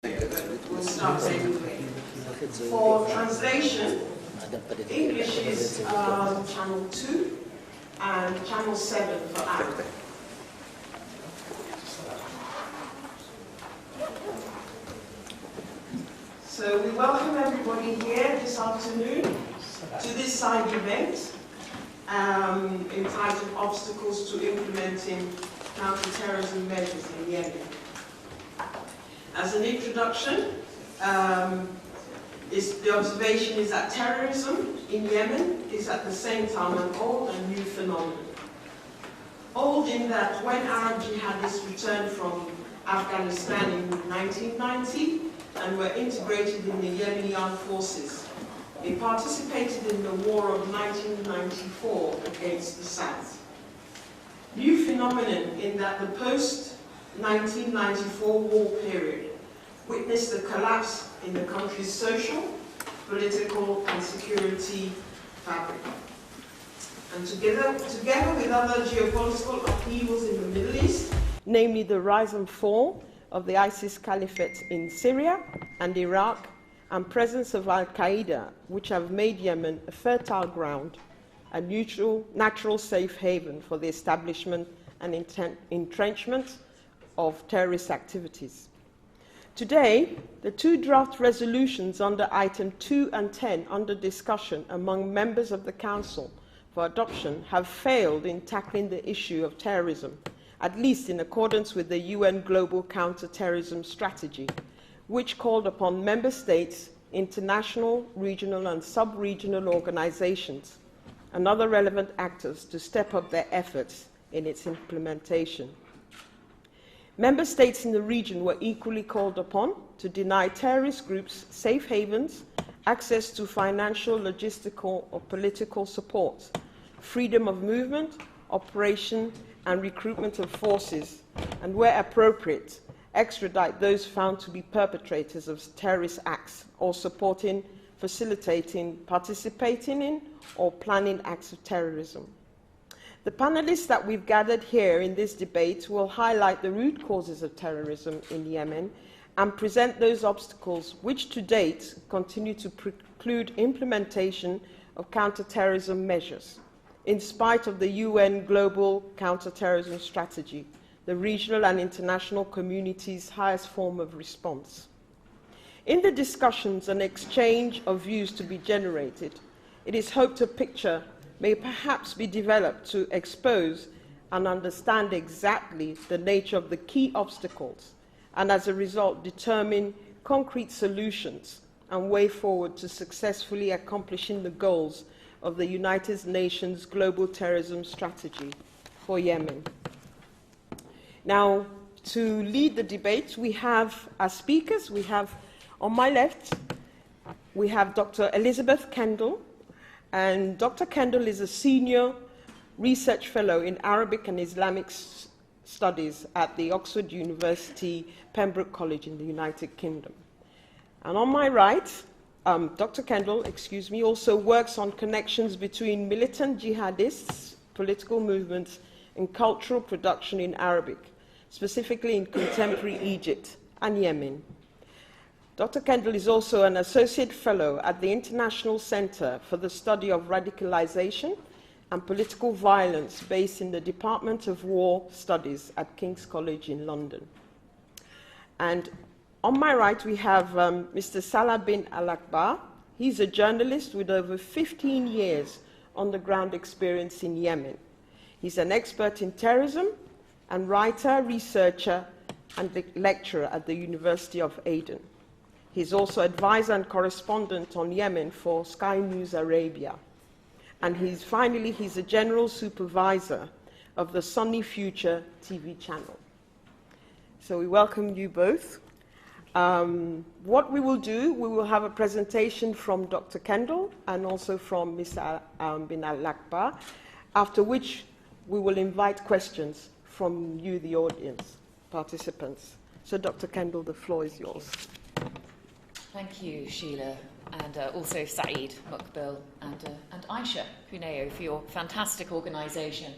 We'll start anyway. For translation, English is channel 2 and channel 7 for Arabic. So we welcome everybody here this afternoon to this side event entitled Obstacles to Implementing Counterterrorism Measures in Yemen. As an introduction, the observation is that terrorism in Yemen is at the same time an old and new phenomenon. Old in that when Arab jihadists returned from Afghanistan in 1990 and were integrated in the Yemeni armed forces, they participated in the war of 1994 against the South. New phenomenon in that the post-1994 war period witnessed the collapse in the country's social, political and security fabric. And together with other geopolitical upheavals in the Middle East, namely the rise and fall of the ISIS caliphate in Syria and Iraq, and presence of Al-Qaeda, which have made Yemen a fertile ground, a natural safe haven for the establishment and entrenchment of terrorist activities. Today, the two draft resolutions under item 2 and 10 under discussion among members of the Council for adoption have failed in tackling the issue of terrorism, at least in accordance with the UN Global Counter-Terrorism Strategy, which called upon member states, international, regional and sub-regional organizations and other relevant actors to step up their efforts in its implementation. Member states in the region were equally called upon to deny terrorist groups safe havens, access to financial, logistical or political support, freedom of movement, operation and recruitment of forces, and where appropriate, extradite those found to be perpetrators of terrorist acts or supporting, facilitating, participating in or planning acts of terrorism. The panelists that we've gathered here in this debate will highlight the root causes of terrorism in Yemen and present those obstacles which to date continue to preclude implementation of counter-terrorism measures, in spite of the UN Global Counter-Terrorism Strategy, the regional and international community's highest form of response. In the discussions and exchange of views to be generated, it is hoped a picture may perhaps be developed to expose and understand exactly the nature of the key obstacles and as a result determine concrete solutions and way forward to successfully accomplishing the goals of the United Nations Global Terrorism Strategy for Yemen. Now, to lead the debate, we have as speakers, we have on my left, we have Dr. Elizabeth Keyndal. And Dr. Keyndal is a senior research fellow in Arabic and Islamic studies at the Oxford University Pembroke College in the United Kingdom. And on my right, Dr. Keyndal, also works on connections between militant jihadists, political movements, and cultural production in Arabic, specifically in contemporary Egypt and Yemen. Dr. Keyndal is also an associate fellow at the International Center for the Study of Radicalization and Political Violence based in the Department of War Studies at King's College in London. And on my right, we have Mr. Salah bin Al-Akbar. He's a journalist with over 15 years on-the-ground experience in Yemen. He's an expert in terrorism and writer, researcher, and lecturer at the University of Aden. He's also advisor and correspondent on Yemen for Sky News Arabia. And he's a general supervisor of the Sunny Future TV channel. So we welcome you both. What we will do, we will have a presentation from Dr. Keyndal and also from Mr. bin Al-Akbar, after which we will invite questions from you, the audience, participants. So Dr. Keyndal, the floor is yours. Thank you, Sheila, and also Saeed, Mukbil, and Aisha Puneo for your fantastic organisation.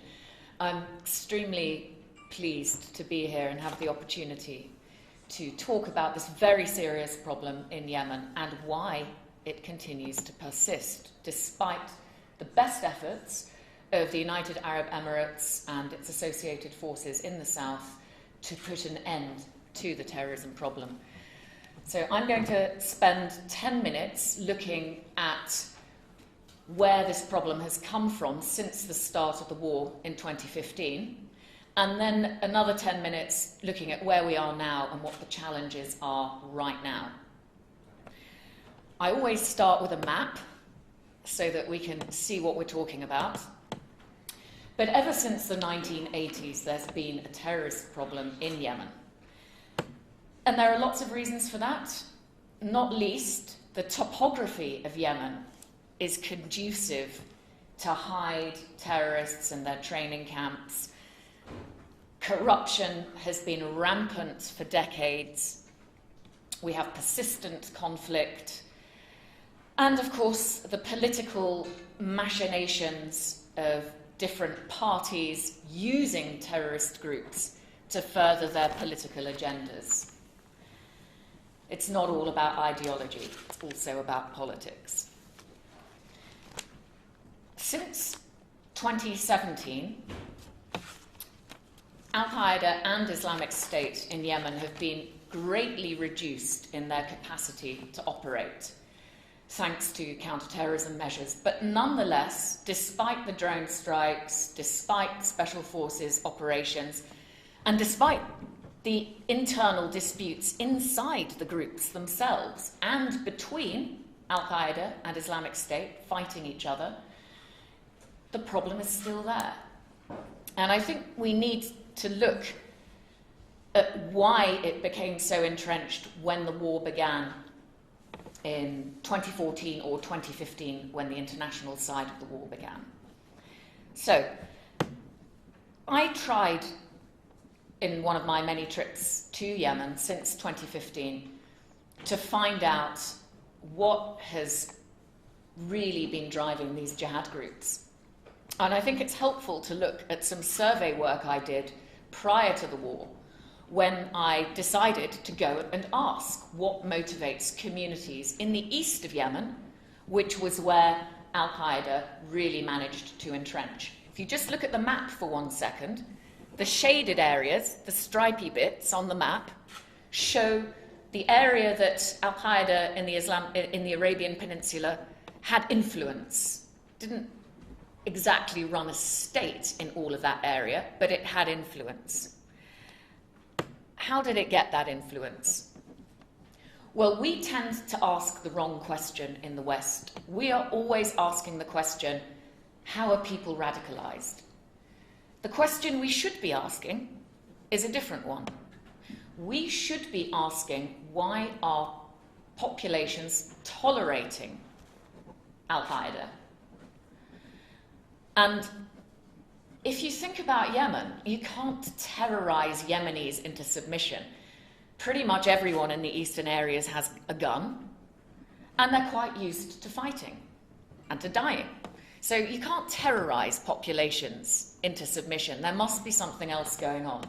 I'm extremely pleased to be here and have the opportunity to talk about this very serious problem in Yemen and why it continues to persist, despite the best efforts of the United Arab Emirates and its associated forces in the south to put an end to the terrorism problem. So I'm going to spend 10 minutes looking at where this problem has come from since the start of the war in 2015, and then another 10 minutes looking at where we are now and what the challenges are right now. I always start with a map so that we can see what we're talking about. But ever since the 1980s, there's been a terrorist problem in Yemen. And there are lots of reasons for that, not least the topography of Yemen is conducive to hide terrorists and their training camps. Corruption has been rampant for decades. We have persistent conflict. And, of course, the political machinations of different parties using terrorist groups to further their political agendas. It's not all about ideology, it's also about politics. Since 2017, Al-Qaeda and Islamic State in Yemen have been greatly reduced in their capacity to operate, thanks to counterterrorism measures. But nonetheless, despite the drone strikes, despite special forces operations, and despite the internal disputes inside the groups themselves and between Al-Qaeda and Islamic State fighting each other, the problem is still there. And I think we need to look at why it became so entrenched when the war began in 2014 or 2015, when the international side of the war began. So, I tried in one of my many trips to Yemen since 2015 to find out what has really been driving these jihad groups. And I think it's helpful to look at some survey work I did prior to the war, when I decided to go and ask what motivates communities in the east of Yemen, which was where Al-Qaeda really managed to entrench. If you just look at the map for 1 second, the shaded areas, the stripy bits on the map, show the area that Al-Qaeda in the Arabian Peninsula had influence. Didn't exactly run a state in all of that area, but it had influence. How did it get that influence? Well, we tend to ask the wrong question in the West. We are always asking the question, how are people radicalized? The question we should be asking is a different one. We should be asking, why are populations tolerating Al-Qaeda? And if you think about Yemen, you can't terrorize Yemenis into submission. Pretty much everyone in the eastern areas has a gun, and they're quite used to fighting and to dying. So you can't terrorize populations into submission. There must be something else going on.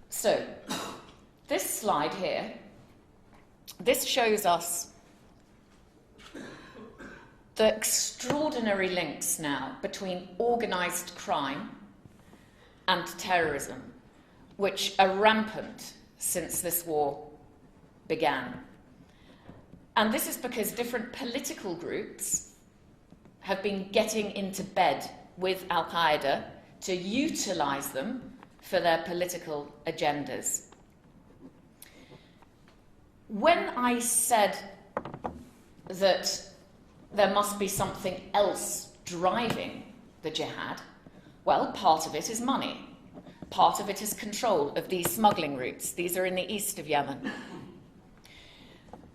So, this slide here, this shows us the extraordinary links now between organised crime and terrorism, which are rampant since this war began. And this is because different political groups have been getting into bed with Al-Qaeda to utilise them for their political agendas. When I said that there must be something else driving the jihad, well, part of it is money. Part of it is control of these smuggling routes. These are in the east of Yemen.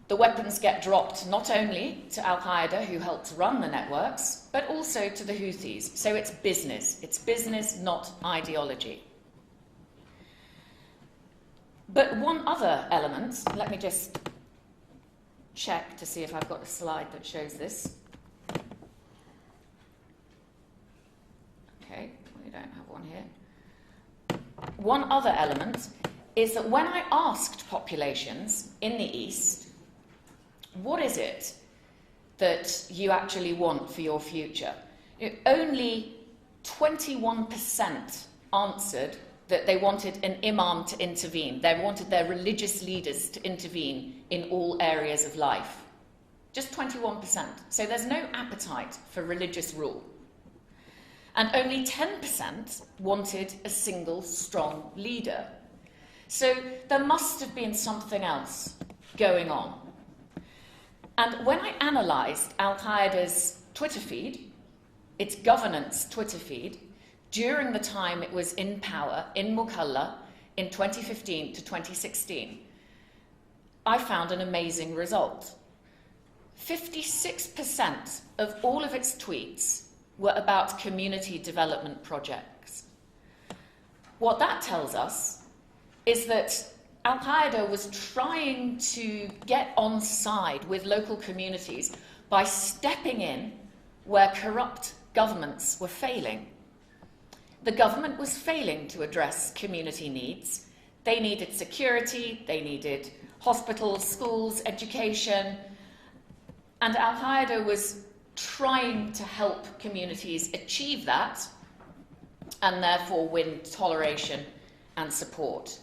The weapons get dropped not only to Al-Qaeda, who helped run the networks, but also to the Houthis. So it's business. It's business, not ideology. But one other element, let me just check to see if I've got a slide that shows this. Okay, we don't have one here. One other element is that when I asked populations in the East, what is it that you actually want for your future? Only 21% answered that they wanted an imam to intervene. They wanted their religious leaders to intervene in all areas of life. Just 21%. So there's no appetite for religious rule. And only 10% wanted a single strong leader. So there must have been something else going on. And when I analysed Al-Qaeda's Twitter feed, its governance Twitter feed, during the time it was in power in Mukalla in 2015 to 2016, I found an amazing result. 56% of all of its tweets were about community development projects. What that tells us is that Al-Qaeda was trying to get on side with local communities by stepping in where corrupt governments were failing. The government was failing to address community needs. They needed security, they needed hospitals, schools, education, and Al-Qaeda was trying to help communities achieve that and therefore win toleration and support.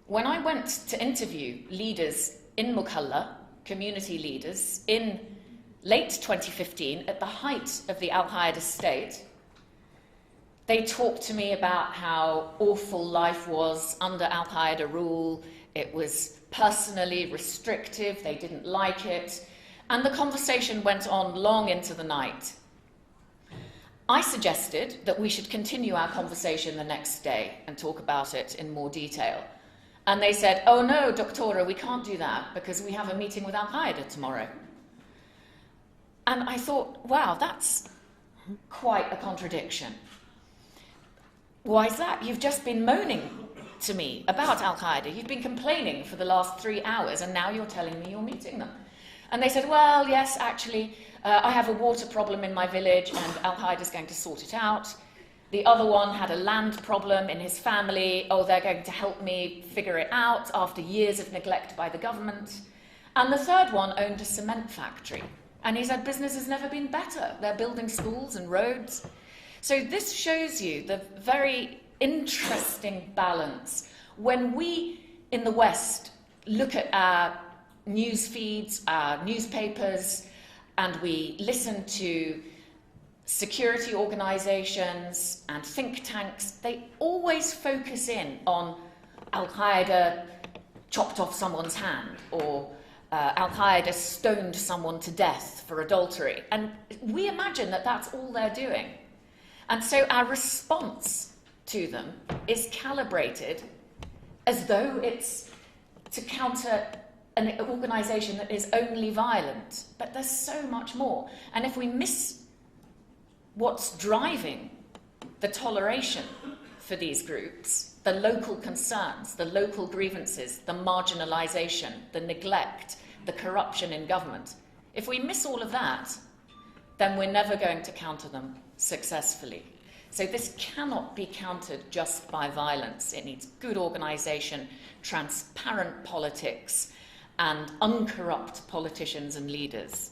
When I went to interview leaders in Mukalla, community leaders, in late 2015, at the height of the Al-Qaeda state, they talked to me about how awful life was under Al-Qaeda rule. It was personally restrictive, they didn't like it, and the conversation went on long into the night. I suggested that we should continue our conversation the next day and talk about it in more detail. And they said, "Oh no, Doctora, we can't do that because we have a meeting with Al-Qaeda tomorrow." And I thought, wow, that's quite a contradiction. Why is that? You've just been moaning to me about Al-Qaeda. You've been complaining for the last 3 hours, and now you're telling me you're meeting them. And they said, well, yes, actually, I have a water problem in my village, and Al-Qaeda's going to sort it out. The other one had a land problem in his family. Oh, they're going to help me figure it out after years of neglect by the government. And the third one owned a cement factory. And he said, business has never been better. They're building schools and roads. So this shows you the very interesting balance. When we in the West look at our news feeds, our newspapers, and we listen to security organizations and think tanks, they always focus in on Al-Qaeda chopped off someone's hand, or Al-Qaeda stoned someone to death for adultery. And we imagine that that's all they're doing. And so our response to them is calibrated as though it's to counter an organization that is only violent. But there's so much more. And if we miss what's driving the toleration for these groups, the local concerns, the local grievances, the marginalization, the neglect, the corruption in government, if we miss all of that, then we're never going to counter them successfully. So this cannot be countered just by violence. It needs good organization, transparent politics, and uncorrupt politicians and leaders.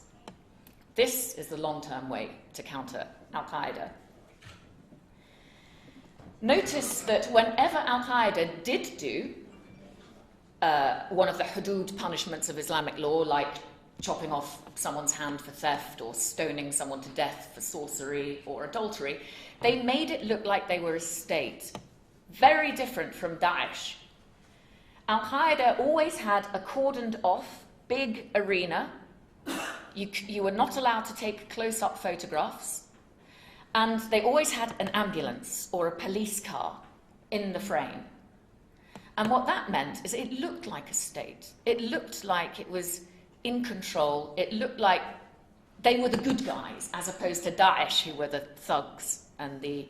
This is the long-term way to counter Al-Qaeda. Notice that whenever Al-Qaeda did do one of the hudud punishments of Islamic law, like chopping off someone's hand for theft or stoning someone to death for sorcery or adultery, they made it look like they were a state. Very different from Daesh. Al-Qaeda always had a cordoned off big arena. You were not allowed to take close-up photographs. And they always had an ambulance or a police car in the frame. And what that meant is it looked like a state. It looked like it was in control. It looked like they were the good guys, as opposed to Daesh, who were the thugs and the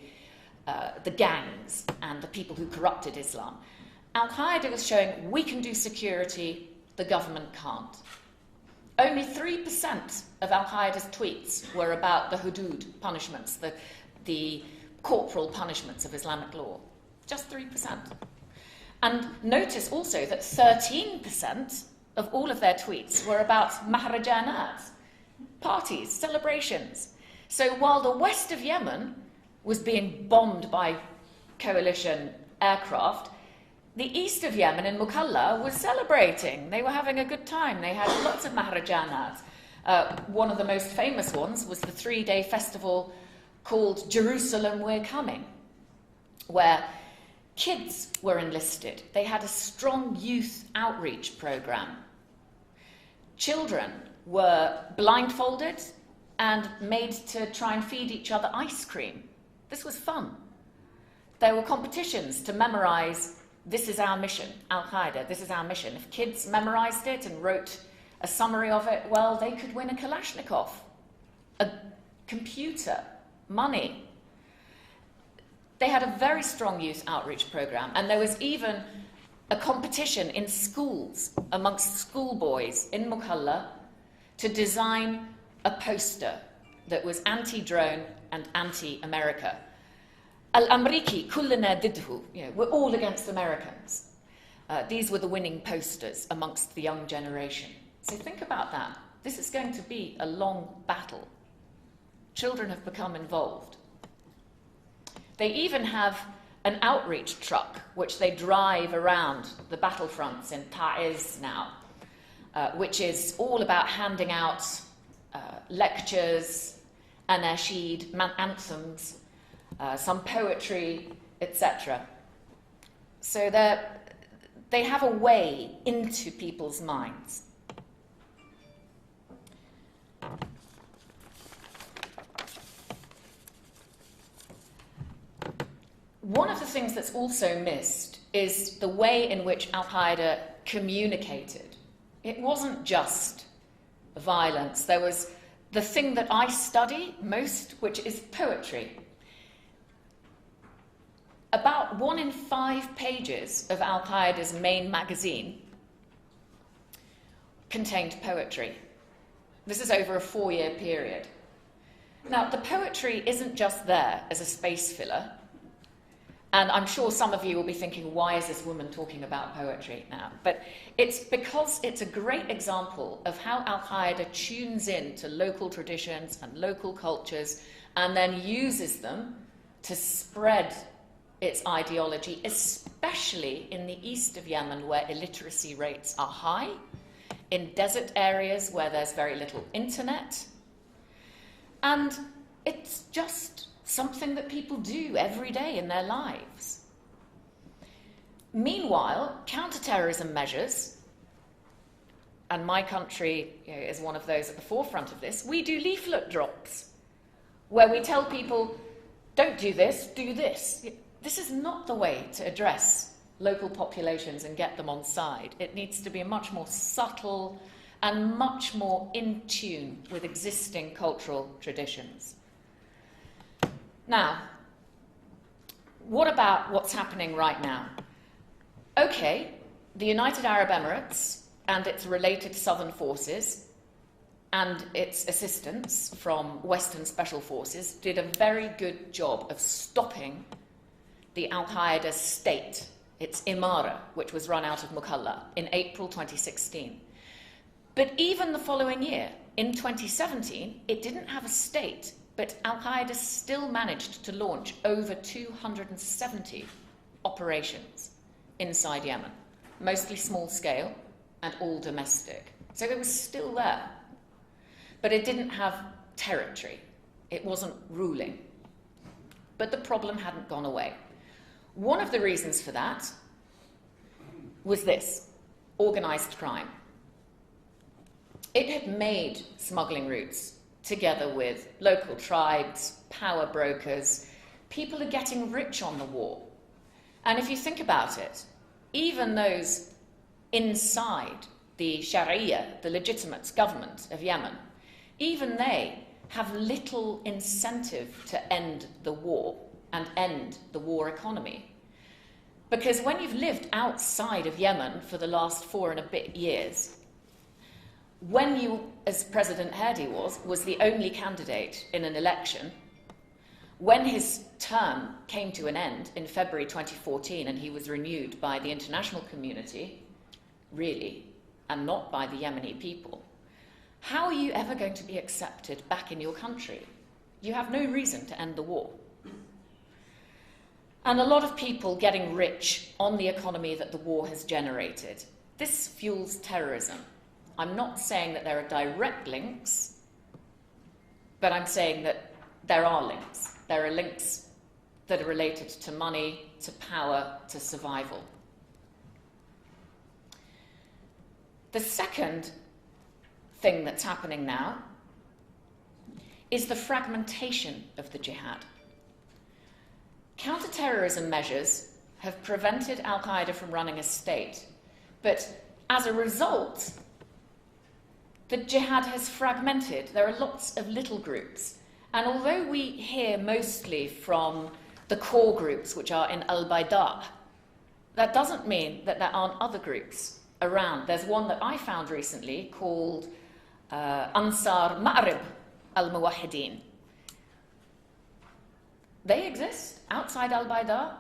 the gangs and the people who corrupted Islam. Al-Qaeda was showing we can do security, the government can't. Only 3% of Al-Qaeda's tweets were about the hudud punishments, the corporal punishments of Islamic law. Just 3%. And notice also that 13% of all of their tweets were about mahrajanat, parties, celebrations. So while the west of Yemen was being bombed by coalition aircraft, the east of Yemen in Mukalla was celebrating. They were having a good time. They had lots of mahrajanat. One of the most famous ones was the 3-day festival called Jerusalem We're Coming, where kids were enlisted. They had a strong youth outreach program. Children were blindfolded and made to try and feed each other ice cream. This was fun. There were competitions to memorize, this is our mission, Al-Qaeda, this is our mission. If kids memorized it and wrote a summary of it, well, they could win a Kalashnikov, a computer, money. They had a very strong youth outreach program, and there was even a competition in schools amongst schoolboys in Mukalla to design a poster that was anti-drone and anti-America. Al-Amriki kullana didhu, we're all against Americans. These were the winning posters amongst the young generation. So think about that. This is going to be a long battle. Children have become involved. They even have an outreach truck which they drive around the battlefronts in Ta'iz now, which is all about handing out lectures, anashid, anthems, some poetry, etc. So they have a way into people's minds. One of the things that's also missed is the way in which Al-Qaeda communicated. It wasn't just violence. There was the thing that I study most, which is poetry. About 1 in 5 pages of Al-Qaeda's main magazine contained poetry. This is over a 4-year period. Now, the poetry isn't just there as a space filler. And I'm sure some of you will be thinking, why is this woman talking about poetry now? But it's because it's a great example of how Al-Qaeda tunes in to local traditions and local cultures and then uses them to spread its ideology, especially in the east of Yemen where illiteracy rates are high, in desert areas where there's very little internet. And it's just something that people do every day in their lives. Meanwhile, counterterrorism measures, and my country is one of those at the forefront of this, we do leaflet drops where we tell people, don't do this, do this. This is not the way to address local populations and get them on side. It needs to be much more subtle and much more in tune with existing cultural traditions. Now, what about what's happening right now? Okay, the United Arab Emirates and its related southern forces and its assistance from Western special forces did a very good job of stopping the Al-Qaeda state, its Imara, which was run out of Mukalla in April 2016. But even the following year, in 2017, it didn't have a state, but Al-Qaeda still managed to launch over 270 operations inside Yemen, mostly small scale and all domestic. So it was still there. But it didn't have territory. It wasn't ruling. But the problem hadn't gone away. One of the reasons for that was this: organized crime. It had made smuggling routes together with local tribes, power brokers. People are getting rich on the war. And if you think about it, even those inside the Sharia, the legitimate government of Yemen, even they have little incentive to end the war and end the war economy. Because when you've lived outside of Yemen for the last 4 and a bit years, when you, as President Hadi was the only candidate in an election, when his term came to an end in February 2014 and he was renewed by the international community, really, and not by the Yemeni people, how are you ever going to be accepted back in your country? You have no reason to end the war. And a lot of people getting rich on the economy that the war has generated. This fuels terrorism. I'm not saying that there are direct links, but I'm saying that there are links. There are links that are related to money, to power, to survival. The second thing that's happening now is the fragmentation of the jihad. Counterterrorism measures have prevented al-Qaeda from running a state, but as a result, the jihad has fragmented. There are lots of little groups. And although we hear mostly from the core groups, which are in al-Bayda, that doesn't mean that there aren't other groups around. There's one that I found recently called Ansar Ma'rib al-Muwahideen. They exist outside al-Bayda.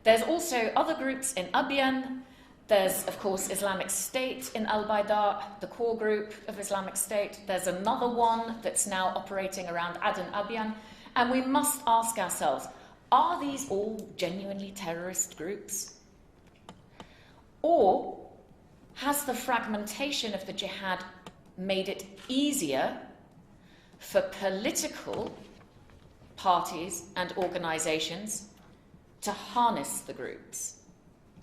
There's also other groups in Abyan. There's, of course, Islamic State in al-Bayda, the core group of Islamic State. There's another one that's now operating around Aden Abyan. And we must ask ourselves, are these all genuinely terrorist groups? Or has the fragmentation of the jihad made it easier for political parties and organizations to harness the groups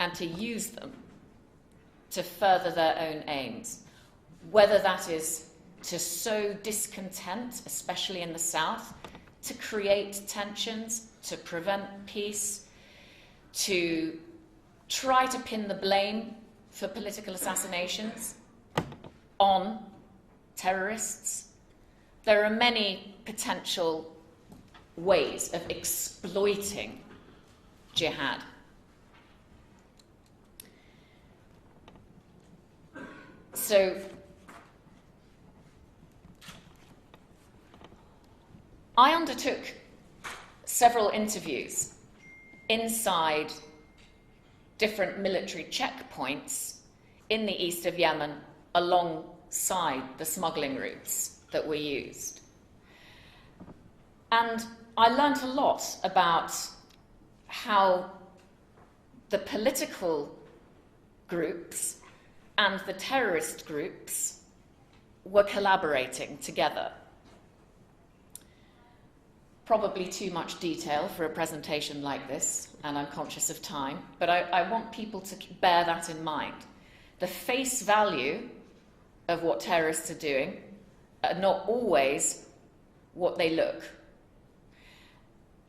and to use them to further their own aims, whether that is to sow discontent, especially in the south, to create tensions, to prevent peace, to try to pin the blame for political assassinations on terrorists. There are many potential ways of exploiting jihad. So, I undertook several interviews inside different military checkpoints in the east of Yemen alongside the smuggling routes that were used. And I learned a lot about how the political groups and the terrorist groups were collaborating together. Probably too much detail for a presentation like this, and I'm conscious of time, but I want people to bear that in mind. The face value of what terrorists are doing are not always what they look.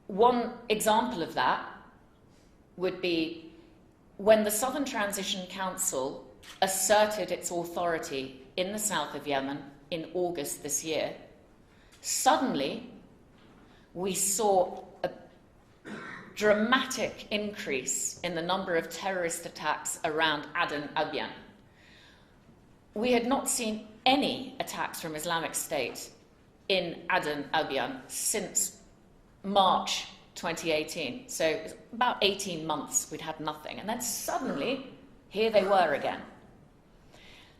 One example of that would be when the Southern Transition Council asserted its authority in the south of Yemen in August this year. Suddenly, we saw a dramatic increase in the number of terrorist attacks around Aden Abyan. We had not seen any attacks from Islamic State in Aden Abyan since March 2018. So about 18 months we'd had nothing. And then suddenly, here they were again.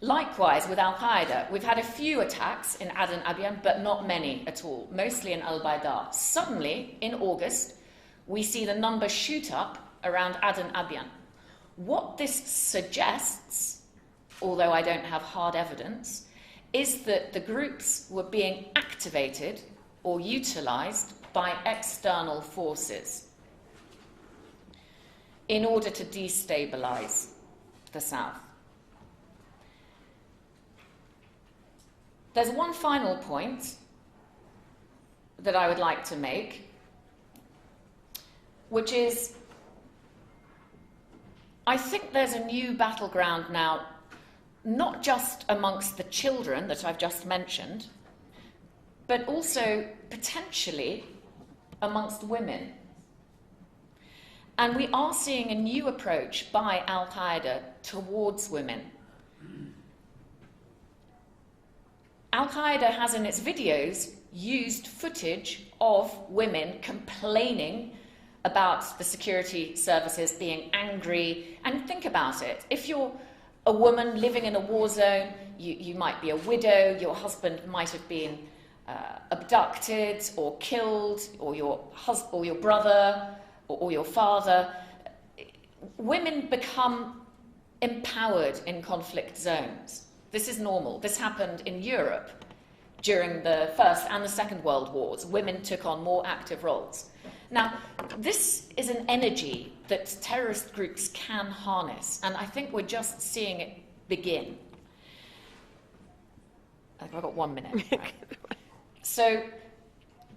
Likewise with al-Qaeda, we've had a few attacks in Aden Abyan, but not many at all, mostly in al-Bayda. Suddenly, in August, we see the number shoot up around Aden Abyan. What this suggests, although I don't have hard evidence, is that the groups were being activated or utilized by external forces in order to destabilize the south. There's one final point that I would like to make, which is I think there's a new battleground now, not just amongst the children that I've just mentioned, but also potentially amongst women. And we are seeing a new approach by Al-Qaeda towards women. Al-Qaeda has in its videos used footage of women complaining about the security services, being angry. And think about it. If you're a woman living in a war zone, you might be a widow, your husband might have been abducted or killed, or your brother or your father. Women become empowered in conflict zones. This is normal. This happened in Europe during the First and the Second World Wars. Women took on more active roles. Now, this is an energy that terrorist groups can harness, and I think we're just seeing it begin. I've got 1 minute. Right. So,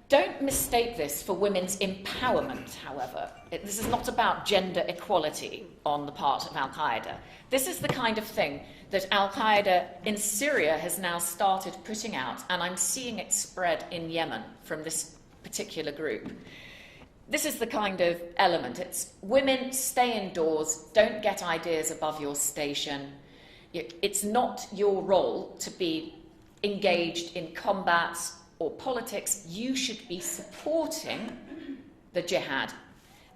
don't mistake this for women's empowerment, however. This is not about gender equality on the part of Al-Qaeda. This is the kind of thing that Al-Qaeda in Syria has now started putting out, and I'm seeing it spread in Yemen from this particular group. This is the kind of element. It's women, stay indoors, don't get ideas above your station. It's not your role to be engaged in combat or politics. You should be supporting the jihad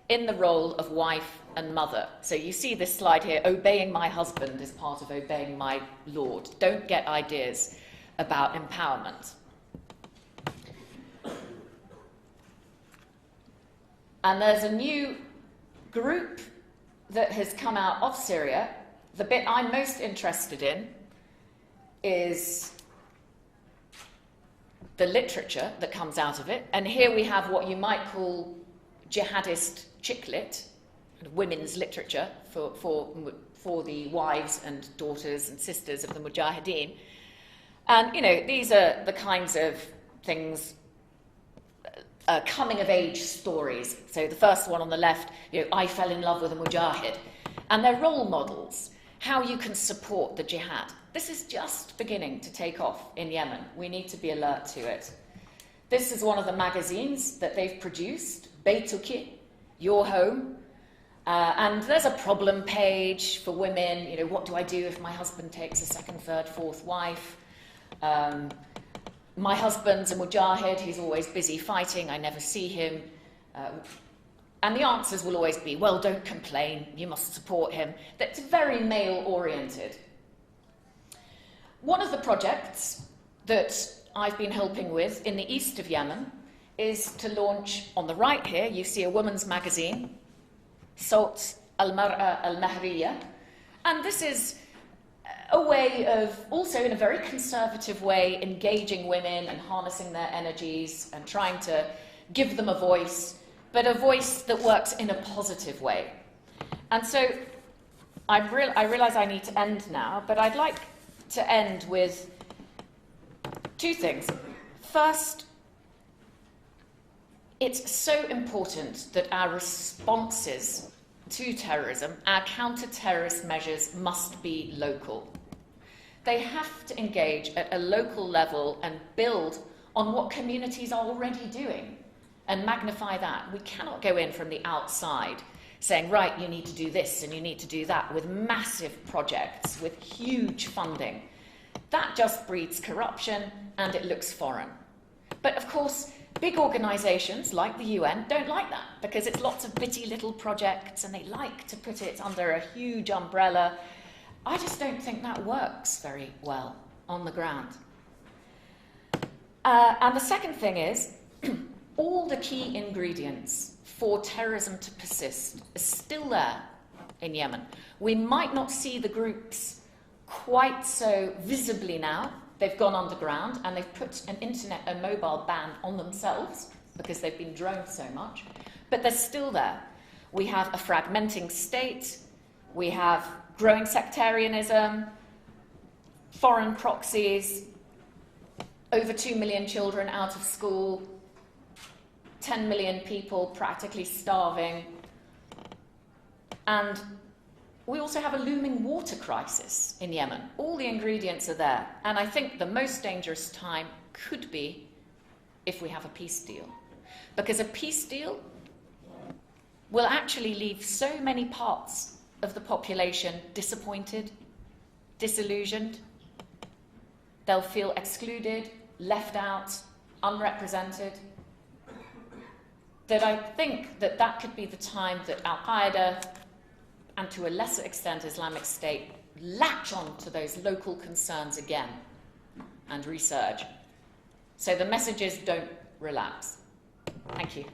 in the role of wife and mother. So you see this slide here, obeying my husband is part of obeying my Lord. Don't get ideas about empowerment. And there's a new group that has come out of Syria. The bit I'm most interested in is the literature that comes out of it. And here we have what you might call jihadist chick lit, women's literature for the wives and daughters and sisters of the mujahideen. And, you know, these are the kinds of things, coming-of-age stories. So the first one on the left, you know, I fell in love with a mujahid. And they're role models, how you can support the jihad. This is just beginning to take off in Yemen. We need to be alert to it. This is one of the magazines that they've produced, Beytuki, Your Home. And there's a problem page for women. You know, what do I do if my husband takes a second, third, fourth wife? My husband's a mujahid, he's always busy fighting, I never see him. And the answers will always be, well, don't complain, you must support him. That's very male-oriented. One of the projects that I've been helping with in the east of Yemen is to launch, on the right here, you see a woman's magazine, Sawt al-Mar'a al-Mahriya. And this is a way of, also in a very conservative way, engaging women and harnessing their energies and trying to give them a voice, but a voice that works in a positive way. And so I realise I need to end now, but I'd like to end with two things. First, it's so important that our responses to terrorism, our counter-terrorist measures must be local. They have to engage at a local level and build on what communities are already doing and magnify that. We cannot go in from the outside saying, right, you need to do this and you need to do that, with massive projects, with huge funding. That just breeds corruption and it looks foreign. But of course, big organisations like the UN don't like that, because it's lots of bitty little projects and they like to put it under a huge umbrella. I just don't think that works very well on the ground. And the second thing is, all the key ingredients for terrorism to persist are still there in Yemen. We might not see the groups quite so visibly now. They've gone underground and they've put an internet and mobile ban on themselves because they've been droned so much. But they're still there. We have a fragmenting state. We have growing sectarianism, foreign proxies, over 2 million children out of school, 10 million people practically starving. And we also have a looming water crisis in Yemen. All the ingredients are there. And I think the most dangerous time could be if we have a peace deal. Because a peace deal will actually leave so many parts of the population disappointed, disillusioned. They'll feel excluded, left out, unrepresented. That I think that that could be the time that Al-Qaeda, and to a lesser extent Islamic State, latch on to those local concerns again and resurge. So the message is don't relapse. Thank you.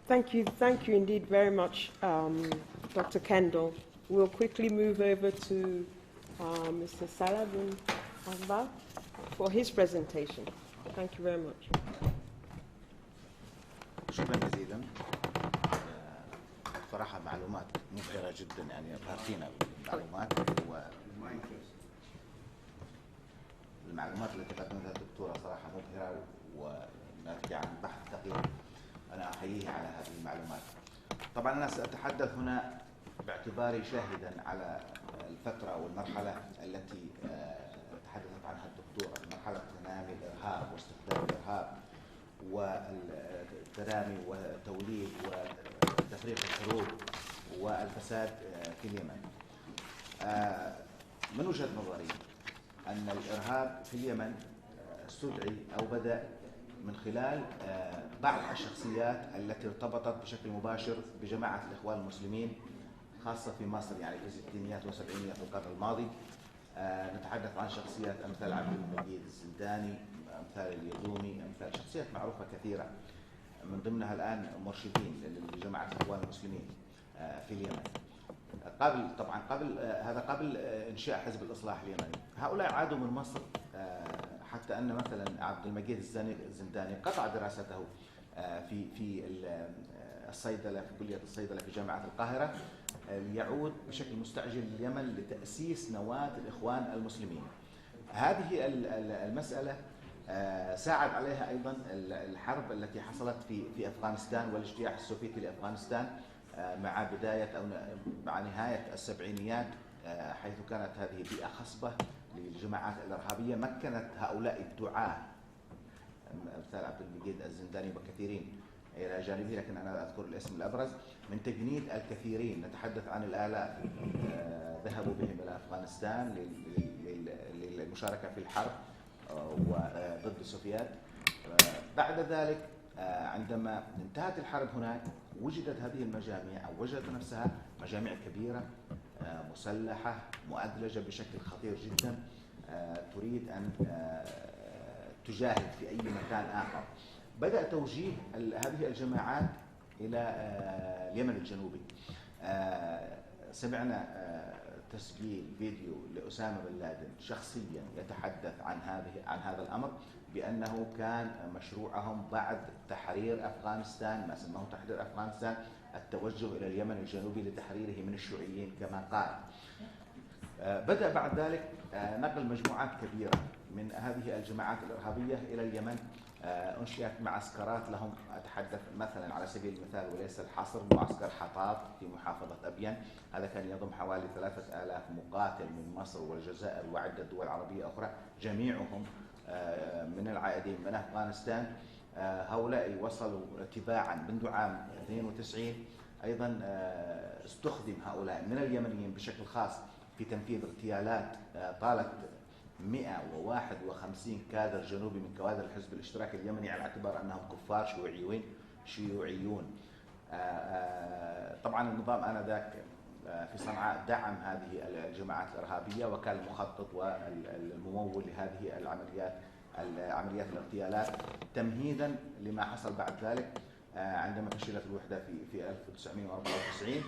Thank you indeed very much, Dr. Keyndal. We'll quickly move over to Mr. Salah bin Azbar for his presentation. Thank you very much. شكرا جزيلا. صراحة معلومات مبهرة جدا، يعني أبهرتينا بالمعلومات. المعلومات التي قدمتها الدكتورة صراحة مبهرة وناتجة عن بحث دقيق. أنا أحييه على هذه المعلومات. طبعا أنا سأتحدث هنا باعتباري شاهدا على الفترة أو المرحلة التي تحدثت عنها الدكتورة، مرحلة تنامي الإرهاب واستخدام الإرهاب والترامي وتوليد وتفريق الحروب والفساد في اليمن. من وجهة نظري أن الإرهاب في اليمن استدعي أو بدأ من خلال بعض الشخصيات التي ارتبطت بشكل مباشر بجماعة الإخوان المسلمين، خاصة في مصر، يعني في الستينيات والسبعينيات القرن الماضي. نتحدث عن شخصيات أمثال عبد المجيد الزنداني، أمثال اليزومي، أمثال شخصيات معروفة كثيرة، من ضمنها الآن مرشدين لجماعة الإخوان المسلمين في اليمن. قبل إنشاء حزب الإصلاح اليمني. هؤلاء عادوا من مصر، حتى أن مثلا عبد المجيد الزنداني قطع دراسته في الصيدلة، في كلية الصيدلة في جامعة القاهرة، ليعود بشكل مستعجل لليمن لتأسيس نواة الإخوان المسلمين. هذه المسألة ساعد عليها أيضا الحرب التي حصلت في أفغانستان والاجتياح السوفيتي لأفغانستان مع بداية أو مع نهاية السبعينيات، حيث كانت هذه بيئة خصبة للجماعات الإرهابية مكنت هؤلاء الدعاة، أمثال عبد المجيد الزنداني وكثيرين إلى جانبه، لكن أنا أذكر الاسم الأبرز، من تجنيد الكثيرين. نتحدث عن الآلاف ذهبوا بهم إلى أفغانستان للمشاركة في الحرب وضد السوفيات. بعد ذلك عندما انتهت الحرب هناك، وجدت هذه المجاميع أو وجدت نفسها مجاميع كبيرة مسلحة مؤدلجة بشكل خطير جدا، تريد أن تجاهد في أي مكان آخر. بدأ توجيه هذه الجماعات إلى اليمن الجنوبي. سمعنا تسجيل فيديو لأسامة بن لادن شخصيا يتحدث عن هذا الأمر، بأنه كان مشروعهم بعد تحرير أفغانستان، ما سموه تحرير أفغانستان، التوجه إلى اليمن الجنوبي لتحريره من الشيوعيين كما قال. بدأ بعد ذلك نقل مجموعات كبيرة من هذه الجماعات الإرهابية إلى اليمن. أنشئت معسكرات لهم، أتحدث مثلا على سبيل المثال وليس الحصر، معسكر حطاب في محافظة أبين. هذا كان يضم حوالي 3000 مقاتل من مصر والجزائر وعدة دول عربية أخرى، جميعهم من العائدين من أفغانستان. هؤلاء وصلوا تباعا منذ عام 92. أيضا استخدم هؤلاء من اليمنيين بشكل خاص في تنفيذ اغتيالات طالت 151 كادر جنوبي من كوادر الحزب الاشتراكي اليمني، على اعتبار أنهم كفار شيوعيون. طبعا النظام آنذاك في صنعاء دعم هذه الجماعات الإرهابية، وكان المخطط والممول لهذه عمليات الاغتيالات، تمهيدا لما حصل بعد ذلك عندما فشلت الوحدة في 1994.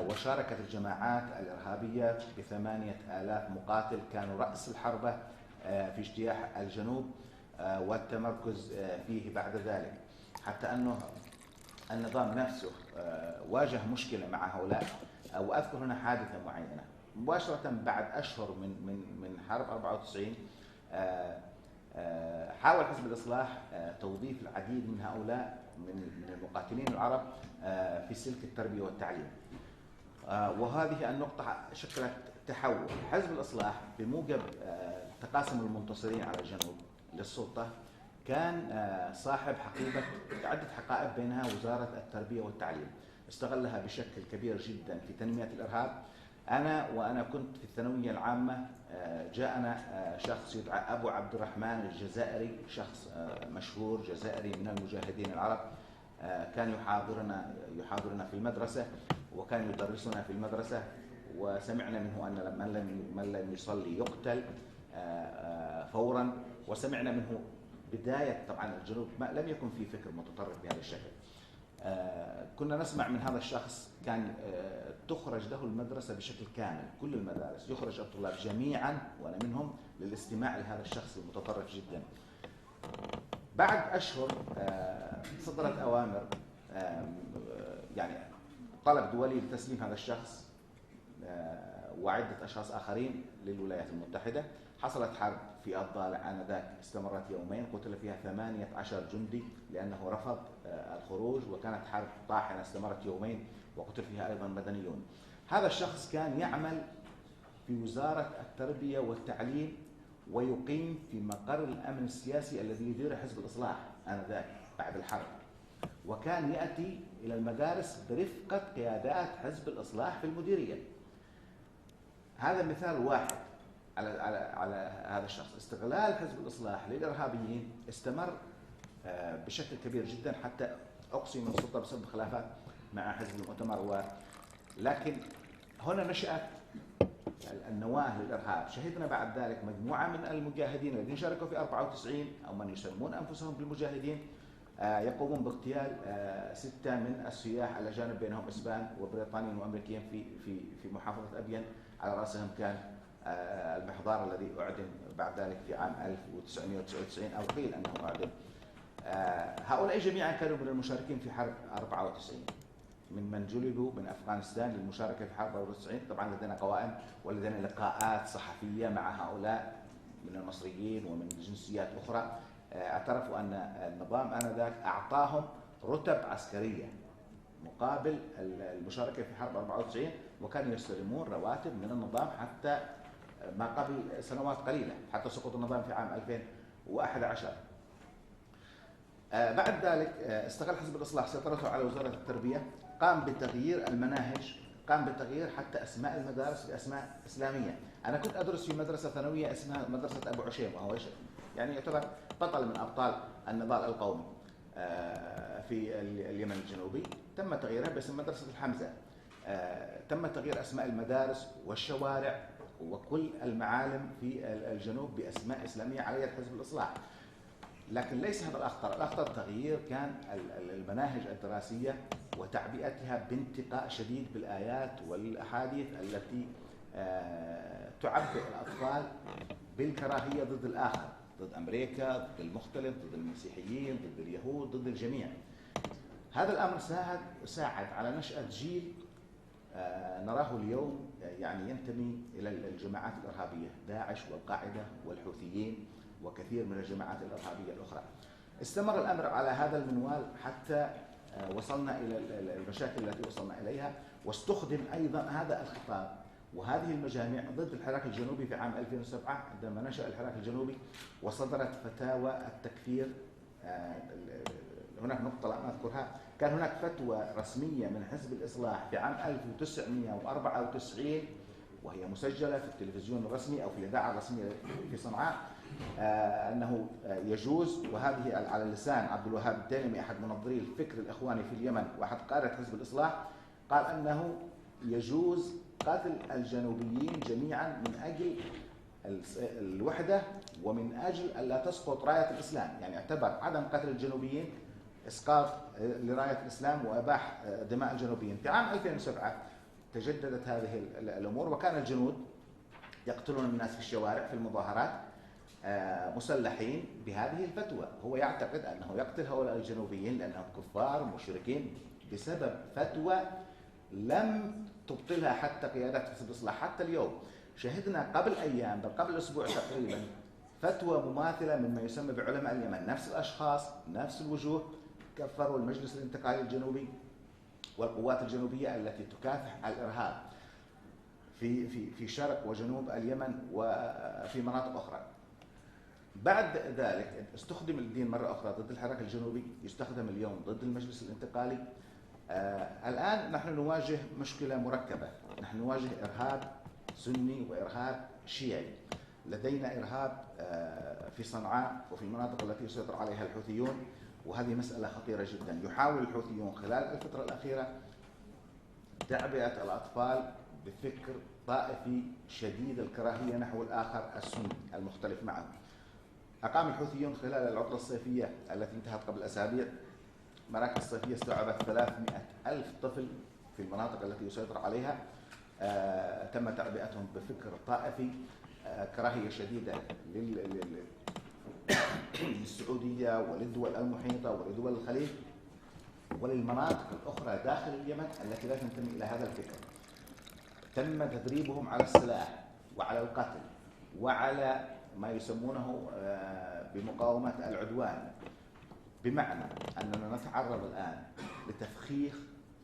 وشاركت الجماعات الإرهابية ب8000 مقاتل كانوا رأس الحربة في اجتياح الجنوب والتمركز فيه بعد ذلك، حتى أنه النظام نفسه واجه مشكلة مع هؤلاء. وأذكر هنا حادثة معينة مباشرة بعد أشهر من حرب 94. حاول حزب الإصلاح توظيف العديد من هؤلاء من المقاتلين العرب في سلك التربية والتعليم، وهذه النقطة شكلت تحول. حزب الإصلاح بموجب تقاسم المنتصرين على الجنوب للسلطة كان صاحب عدة حقائب بينها وزارة التربية والتعليم، استغلها بشكل كبير جدا في تنمية الإرهاب. وأنا كنت في الثانوية العامة جاءنا شخص يدعى أبو عبد الرحمن الجزائري، شخص مشهور جزائري من المجاهدين العرب، كان يحاضرنا في المدرسة وكان يدرسنا في المدرسة، وسمعنا منه أن من لم يصلي يقتل فورا، وسمعنا منه بداية طبعا الجنوب لم يكن في فكر متطرف بهذا الشكل. كنا نسمع من هذا الشخص كان تخرج له المدرسة بشكل كامل، كل المدارس يخرج الطلاب جميعا وأنا منهم للاستماع لهذا الشخص المتطرف جدا. بعد أشهر صدرت أوامر يعني طلب دولي لتسليم هذا الشخص وعدة أشخاص آخرين للولايات المتحدة. حصلت حرب في الضالع آنذاك استمرت يومين، قتل فيها 18 جندي لأنه رفض الخروج، وكانت حرب طاحنة استمرت يومين وقتل فيها أيضا مدنيون. هذا الشخص كان يعمل في وزارة التربية والتعليم ويقيم في مقر الأمن السياسي الذي يديره حزب الإصلاح آنذاك بعد الحرب، وكان يأتي إلى المدارس برفقة قيادات حزب الإصلاح في المديرية. هذا مثال واحد على هذا الشخص. استغلال حزب الإصلاح للإرهابيين استمر بشكل كبير جدا حتى أقصي من السلطة بسبب خلافات مع حزب المؤتمر. لكن هنا نشأت النواة للإرهاب. شهدنا بعد ذلك مجموعة من المجاهدين الذين شاركوا في 94 أو من يسمون أنفسهم بالمجاهدين يقومون باغتيال 6 من السياح الأجانب بينهم إسبان وبريطانيين وأمريكيين في محافظة أبين، على رأسهم كان المحضار الذي أعدم بعد ذلك في عام 1999 أو قيل أنه أعدم. هؤلاء جميعا كانوا من المشاركين في حرب 94، من جلبوا من أفغانستان للمشاركة في حرب 94. طبعا لدينا قوائم ولدينا لقاءات صحفية مع هؤلاء من المصريين ومن جنسيات أخرى، اعترفوا أن النظام آنذاك أعطاهم رتب عسكرية مقابل المشاركة في حرب 94، وكانوا يستلمون رواتب من النظام حتى ما قبل سنوات قليلة، حتى سقوط النظام في عام 2011. بعد ذلك استغل حزب الإصلاح سيطرته على وزارة التربية، قام بتغيير المناهج، قام بتغيير حتى أسماء المدارس بأسماء إسلامية. أنا كنت أدرس في مدرسة ثانوية اسمها مدرسة أبو عشيم، وهو يعني يعتبر بطل من أبطال النضال القومي في اليمن الجنوبي. تم تغييرها باسم مدرسة الحمزة. تم تغيير أسماء المدارس والشوارع وكل المعالم في الجنوب بأسماء إسلامية على يد حزب الإصلاح. لكن ليس هذا الأخطر، الأخطر تغيير كان المناهج الدراسية وتعبئتها بانتقاء شديد بالآيات والأحاديث التي تعبئ الأطفال بالكراهية ضد الآخر، ضد أمريكا، ضد المختلف، ضد المسيحيين، ضد اليهود، ضد الجميع. هذا الأمر ساعد على نشأة جيل نراه اليوم يعني ينتمي إلى الجماعات الإرهابية، داعش والقاعدة والحوثيين وكثير من الجماعات الإرهابية الأخرى. استمر الأمر على هذا المنوال حتى وصلنا إلى المشاكل التي وصلنا إليها، واستخدم أيضا هذا الخطاب وهذه المجاميع ضد الحراك الجنوبي في عام 2007 عندما نشأ الحراك الجنوبي وصدرت فتاوى التكفير. هناك نقطة لا أذكرها، كان هناك فتوى رسمية من حزب الإصلاح في عام 1994 وهي مسجلة في التلفزيون الرسمي أو في الإذاعة الرسمية في صنعاء أنه يجوز، وهذه على لسان عبد الوهاب الدينمي أحد منظري الفكر الإخواني في اليمن وأحد قادة حزب الإصلاح، قال أنه يجوز قتل الجنوبيين جميعا من أجل الوحدة ومن أجل ألا تسقط راية الإسلام. يعني اعتبر عدم قتل الجنوبيين إسقاط لراية الإسلام وأباح دماء الجنوبيين. في عام 2007 تجددت هذه الأمور، وكان الجنود يقتلون الناس في الشوارع في المظاهرات مسلحين بهذه الفتوى. هو يعتقد أنه يقتل هؤلاء الجنوبيين لأنهم كفار مشركين بسبب فتوى لم تبطلها حتى قيادات حزب الإصلاح حتى اليوم. شهدنا قبل أيام بل قبل أسبوع تقريبا فتوى مماثلة مما يسمى بعلماء اليمن، نفس الأشخاص نفس الوجوه كفروا المجلس الانتقالي الجنوبي والقوات الجنوبية التي تكافح الإرهاب في شرق وجنوب اليمن وفي مناطق أخرى. بعد ذلك استخدم الدين مرة أخرى ضد الحراك الجنوبي، يستخدم اليوم ضد المجلس الانتقالي. الآن نحن نواجه مشكلة مركبة، نحن نواجه إرهاب سني وإرهاب شيعي. لدينا إرهاب في صنعاء وفي المناطق التي يسيطر عليها الحوثيون، وهذه مسألة خطيرة جدا. يحاول الحوثيون خلال الفترة الأخيرة تعبئة الأطفال بفكر طائفي شديد الكراهية نحو الآخر السني المختلف معه. أقام الحوثيون خلال العطلة الصيفية التي انتهت قبل أسابيع مراكز صيفية استوعبت 300,000 طفل في المناطق التي يسيطر عليها. تم تعبئتهم بفكر طائفي، كراهية شديدة للسعودية وللدول المحيطة ولدول الخليج وللمناطق الأخرى داخل اليمن التي لا تنتمي إلى هذا الفكر. تم تدريبهم على السلاح وعلى القتل وعلى ما يسمونه بمقاومة العدوان، بمعنى أننا نتعرض الآن لتفخيخ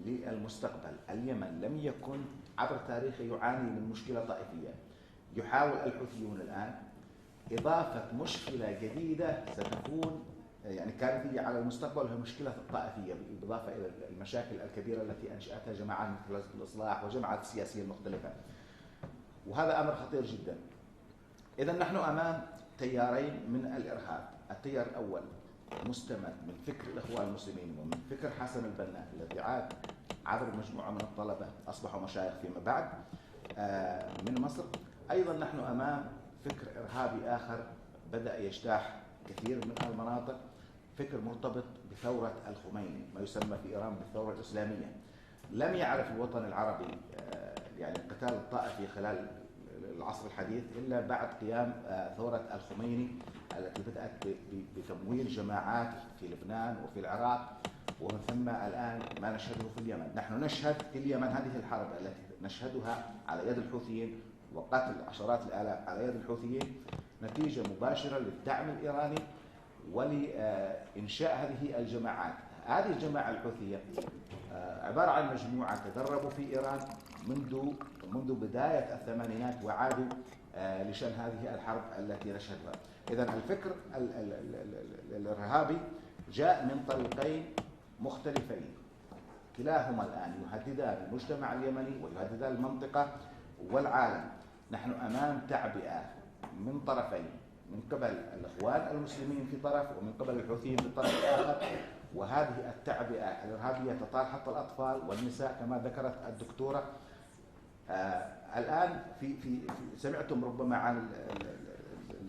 للمستقبل. اليمن لم يكن عبر تاريخه يعاني من مشكلة طائفية. يحاول الحوثيون الآن إضافة مشكلة جديدة ستكون يعني كارثية على المستقبل، وهي مشكلة الطائفية، بالإضافة إلى المشاكل الكبيرة التي أنشأتها جماعات مثل حزب الإصلاح وجماعات السياسية المختلفة، وهذا أمر خطير جدا. إذا نحن أمام تيارين من الإرهاب. التيار الأول مستمد من فكر الإخوان المسلمين ومن فكر حسن البنا الذي عاد عبر مجموعة من الطلبة أصبحوا مشايخ فيما بعد من مصر. أيضا نحن أمام فكر إرهابي آخر بدأ يجتاح كثير من المناطق، فكر مرتبط بثورة الخميني، ما يسمى في إيران بالثورة الإسلامية. لم يعرف الوطن العربي يعني القتال الطائفي خلال العصر الحديث إلا بعد قيام ثورة الخميني التي بدأت بتمويل جماعات في لبنان وفي العراق، ومن ثم الآن ما نشهده في اليمن. نحن نشهد في اليمن هذه الحرب التي نشهدها على يد الحوثيين وقتل عشرات الآلاف على يد الحوثيين نتيجة مباشرة للدعم الإيراني ولإنشاء هذه الجماعات. هذه الجماعة الحوثية عبارة عن مجموعة تدربوا في إيران منذ بداية الثمانينات وعادوا لشأن هذه الحرب التي نشهدها. إذن الفكر الإرهابي جاء من طريقين مختلفين، كلاهما الآن يهددان المجتمع اليمني ويهددان المنطقة والعالم. نحن أمام تعبئة من طرفين، من قبل الإخوان المسلمين في طرف ومن قبل الحوثيين في الطرف الآخر، وهذه التعبئة الإرهابية تطال حتى الأطفال والنساء كما ذكرت الدكتورة. الآن في سمعتم ربما عن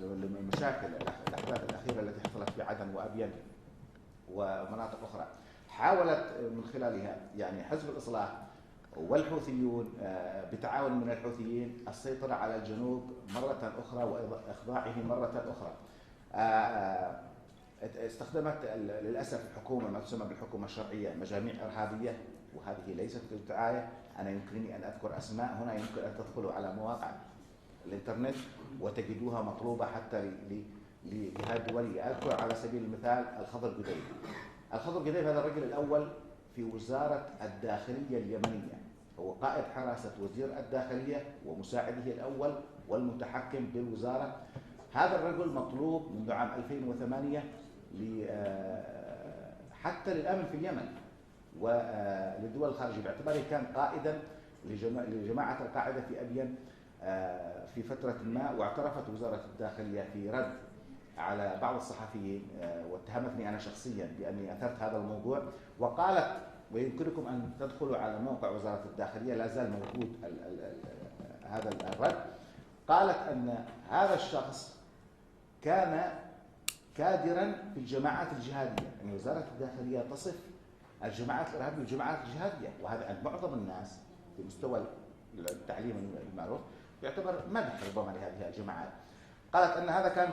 المشاكل الأحداث الأخيرة التي حصلت في عدن وأبين ومناطق أخرى. حاولت من خلالها يعني حزب الإصلاح والحوثيون بتعاون من الحوثيين السيطرة على الجنوب مرة أخرى وإخضاعه مرة أخرى. استخدمت للأسف الحكومة ما تسمى بالحكومة الشرعية مجاميع إرهابية، وهذه ليست دعاية. أنا يمكنني أن أذكر أسماء هنا، يمكن أن تدخلوا على مواقع الإنترنت وتجدوها مطلوبة حتى لجهات دولية. أذكر على سبيل المثال الخضر قديم. الخضر قديم هذا الرجل الأول في وزارة الداخلية اليمنية، هو قائد حراسة وزير الداخلية ومساعده الأول والمتحكم بالوزارة. هذا الرجل مطلوب منذ عام 2008 حتى للأمن في اليمن وللدول الخارجية، باعتباره كان قائدا لجماعة القاعدة في أبين في فترة ما. واعترفت وزارة الداخلية في رد على بعض الصحفيين واتهمتني أنا شخصيا بأني أثرت هذا الموضوع، وقالت، ويمكنكم أن تدخلوا على موقع وزارة الداخلية لا زال موجود هذا الرد، قالت أن هذا الشخص كان كادرا في الجماعات الجهادية. يعني وزارة الداخلية تصف الجماعات الإرهابية بالجماعات الجهادية، وهذا عند معظم الناس في مستوى التعليم المعروف يعتبر مدح ربما لهذه الجماعات. قالت أن هذا كان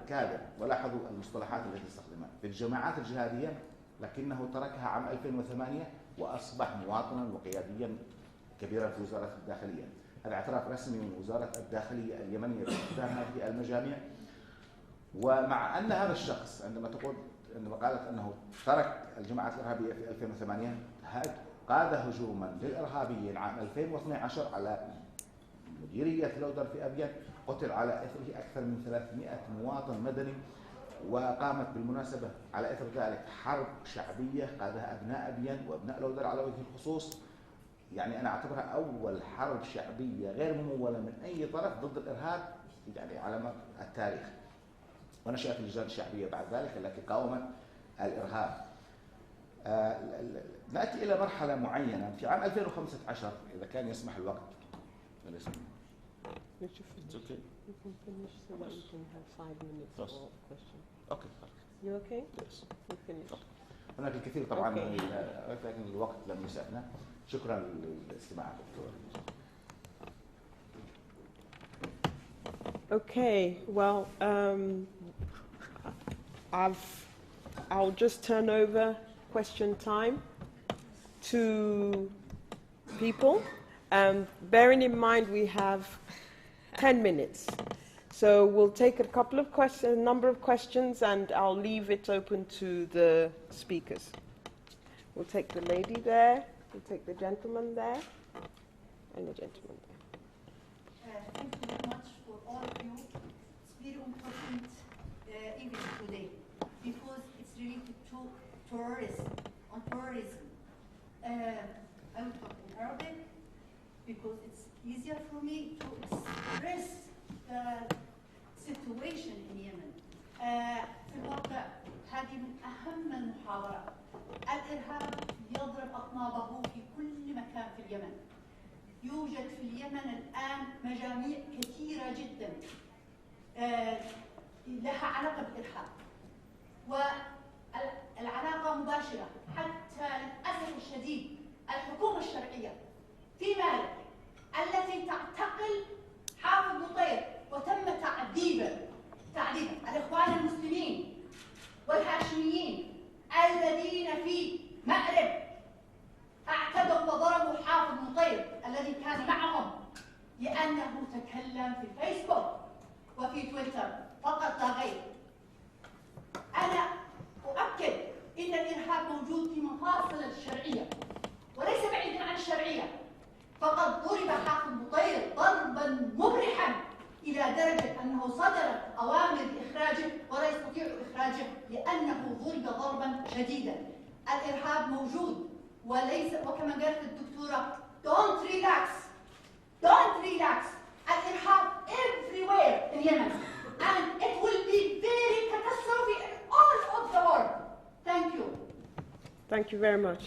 كادر، ولاحظوا المصطلحات التي استخدمها في الجماعات الجهادية، لكنه تركها عام 2008 وأصبح مواطنا وقياديا كبيرا في وزارة الداخلية. هذا اعتراف رسمي من وزارة الداخلية اليمنية باستخدام هذه المجاميع. ومع أن هذا الشخص عندما قالت أنه ترك الجماعات الإرهابية في 2008 قاد هجوما للإرهابيين عام 2012 على مديرية لغبر في أبين قتل على إثره أكثر من 300 مواطن مدني. وقامت بالمناسبة على إثر ذلك حرب شعبية قادها أبناء أبين وأبناء لودر على وجه الخصوص. يعني أنا أعتبرها أول حرب شعبية غير ممولة من أي طرف ضد الإرهاب يعني على مر التاريخ. ونشأت اللجان الشعبية بعد ذلك التي قاومت الإرهاب. نأتي إلى مرحلة معينة في عام 2015 إذا كان يسمح الوقت. هناك الكثير طبعا لكن الوقت لم يسعنا. شكرا للاستماع دكتور. Okay, well, I'll just turn over question time to people. Bearing in mind we have 10 minutes, so we'll take a number of questions, and I'll leave it open to the speakers. We'll take the lady there, we'll take the gentleman there, and the gentleman there. Thank you very much for all of you. It's very important even today because it's related to terrorism. I will talk in Arabic because it's easier for me to express the situation in Yemen. في الواقع هذه من أهم المحاورات. الإرهاب يضرب أطنابه في كل مكان في اليمن. يوجد في اليمن الآن مجاميع كثيرة جدا لها علاقة بالإرهاب، والعلاقة مباشرة. حتى للأسف الشديد الحكومة الشرعية في مالك التي تعتقل حافظ مطير وتم تعذيبه الإخوان المسلمين والهاشميين الذين في مأرب اعتدوا وضربوا حافظ مطير الذي كان معهم لأنه تكلم في فيسبوك وفي تويتر فقط لا غير. أنا أؤكد أن الإرهاب موجود في مفاصل الشرعية وليس بعيدا عن الشرعية. فقد ضرب حافظ مطير ضربا مبرحا إلى درجة أنه صدرت أوامر بإخراجه ولا يستطيع إخراجه لأنه ضرب ضربا شديدا. الإرهاب موجود وليس، وكما قالت الدكتورة don't relax. الإرهاب everywhere in Yemen and it will be very catastrophic in all of the world. Thank you. Thank you very much.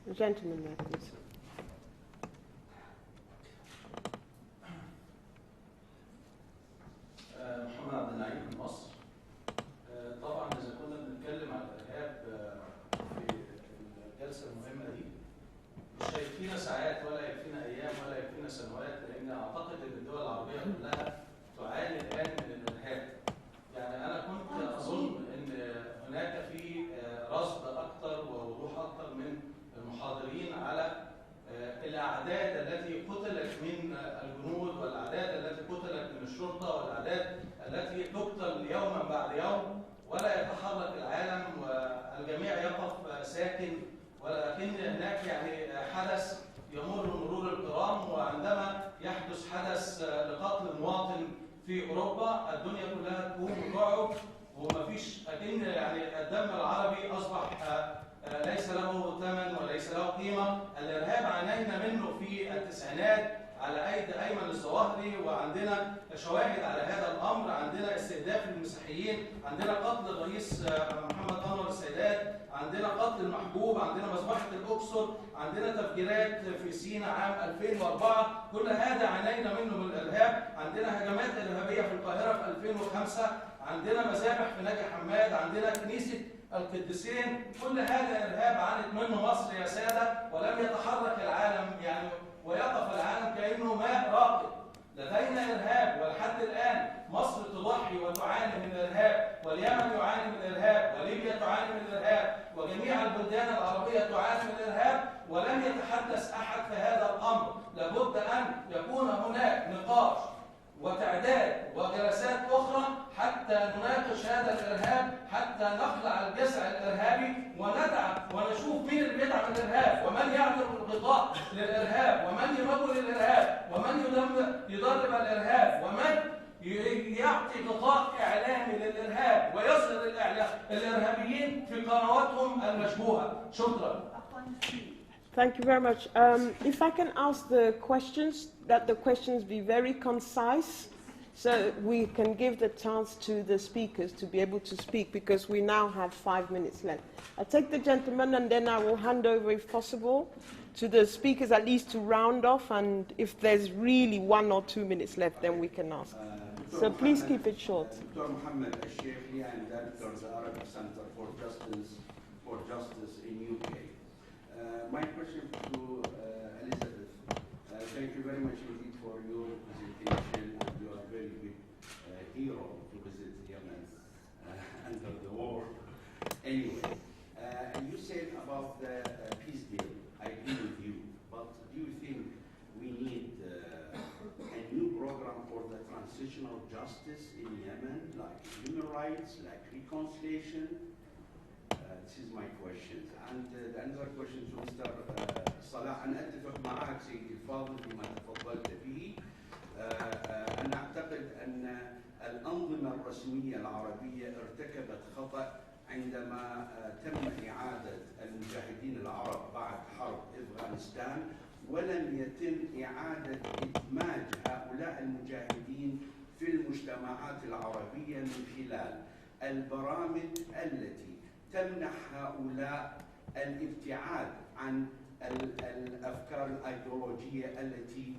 The gentleman there, please. طبعا إذا كنا بنتكلم عن الإرهاب في الجلسة المهمة دي مش هيكفينا ساعات ولا يكفينا أيام ولا يكفينا سنوات، لأن أعتقد أن الدول العربية كلها تعاني الآن من الإرهاب. يعني أنا كنت أظن أن هناك في رصد أكثر ووضوح أكثر من المحاضرين على الأعداد التي قتلت من الجنود والأعداد التي قتلت من الشرطة والأعداد التي تقتل يوما بعد يوم ولا يتحرك العالم والجميع يقف ساكن، ولكن هناك يعني حدث يمر مرور الكرام، وعندما يحدث حدث لقتل مواطن في أوروبا الدنيا كلها تقوم رعب ومفيش أكن يعني الدم العربي أصبح ليس له ثمن وليس له قيمة. الإرهاب عانينا منه في التسعينات على أيدي أيمن الظواهري، وعندنا شواهد على هذا الأمر. عندنا استهداف المسيحيين، عندنا قتل الرئيس محمد أنور السادات، عندنا قتل المحبوب، عندنا مذبحة الأقصر، عندنا تفجيرات في سيناء عام 2004. كل هذا عانينا منه من الإرهاب. عندنا هجمات إرهابية في القاهرة في 2005، عندنا مذابح في نجع حماد، عندنا كنيسة القديسين. كل هذا إرهاب عانت منه مصر يا سادة، ولم يتحرك العالم يعني ويقف العالم كأنه ماء راقد. لدينا إرهاب ولحد الآن مصر تضحي وتعاني من الإرهاب، واليمن يعاني من الإرهاب، وليبيا تعاني من الإرهاب، وجميع البلدان العربية تعاني من الإرهاب، ولم يتحدث أحد في هذا الأمر. لابد أن يكون هناك نقاش وتعداد وجلسات أخرى حتى نناقش هذا الإرهاب، حتى نخلع الجسع الإرهابي وندعم ونشوف مين اللي بيدعم الإرهاب، ومن يعمل الغطاء للإرهاب، ومن يمول الإرهاب، ومن يدرب الإرهاب، ومن يعطي غطاء إعلامي للإرهاب ويظهر الإرهابيين في قنواتهم المشبوهة. شكرا. Thank you very much. If I can ask the questions, that the questions be very concise, so we can give the chance to the speakers to be able to speak, because we now have 5 minutes left. I'll take the gentleman and then I will hand over, if possible, to the speakers at least to round off, and if there's really 1 or 2 minutes left, then we can ask. So please keep it short. Dr. Mohammed al-Sheikhi, I'm director of the Arabic Center for Justice in UK. My question to Elizabeth. Thank you very much indeed for your presentation, and you are a very good hero to visit Yemen under the war. Anyway, you said about the peace deal. I agree with you, but do you think we need a new program for the transitional justice in Yemen, like human rights, like reconciliation? This is my question. And the other question to Mr. صلاح. أنا أتفق معك سيدي الفاضل فيما تفضلت به. أنا أعتقد أن الأنظمة الرسمية العربية ارتكبت خطأ عندما تم إعادة المجاهدين العرب بعد حرب أفغانستان، ولم يتم إعادة إدماج هؤلاء المجاهدين في المجتمعات العربية من خلال البرامج التي تمنح هؤلاء الابتعاد عن الأفكار الأيديولوجية التي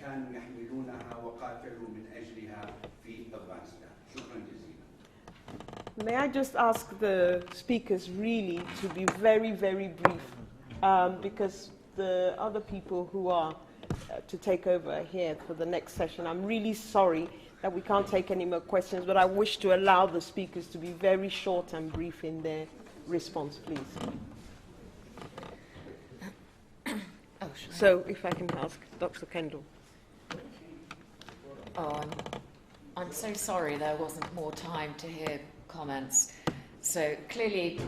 كانوا يحملونها وقاتلوا من أجلها في أفغانستان. شكرا جزيلا. May I just ask the speakers really to be very, very brief, because the other people who are to take over here for the next session, I'm really sorry that we can't take any more questions, but I wish to allow the speakers to be very short and brief in their response, please. So, if I can ask Dr. Keyndal. Oh, I'm so sorry there wasn't more time to hear comments. So clearly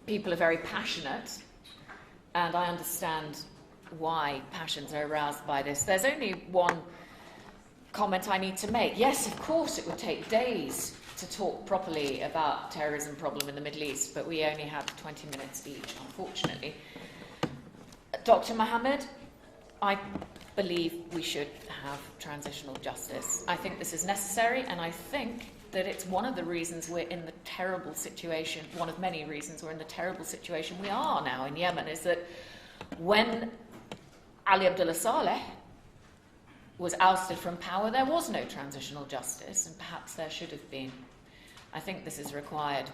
people are very passionate, and I understand why passions are aroused by this. There's only one comment I need to make. Yes, of course it would take days to talk properly about terrorism problem in the Middle East, but we only have 20 minutes each, unfortunately. Dr. Mohammed, I believe we should have transitional justice. I think this is necessary, and I think that it's one of the reasons we're in the terrible situation, one of many reasons we're in the terrible situation we are now in Yemen, is that when Ali Abdullah Saleh was ousted from power, there was no transitional justice, and perhaps there should have been. I think this is required,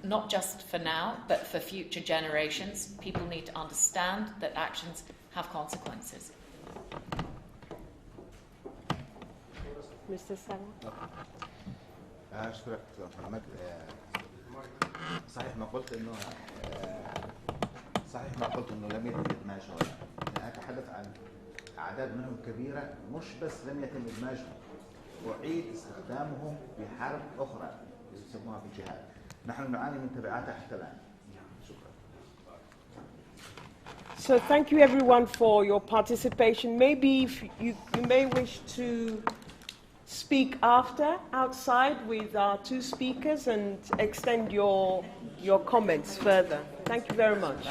not just for now, but for future generations. People need to understand that actions have consequences. Mr. Salah. أشكرك دكتور محمد. صحيح ما قلت إنه لم يتم إدماجهم. أنا أتحدث عن أعداد منهم كبيرة، مش بس لم يتم إدماجهم، أعيد استخدامهم في حرب أخرى يسموها في الجهاد. نحن نعاني من تبعاتها حتى الآن. شكرا. So thank you everyone for your participation. Maybe if you may wish to speak outside with our two speakers and extend your comments further. Thank you very much.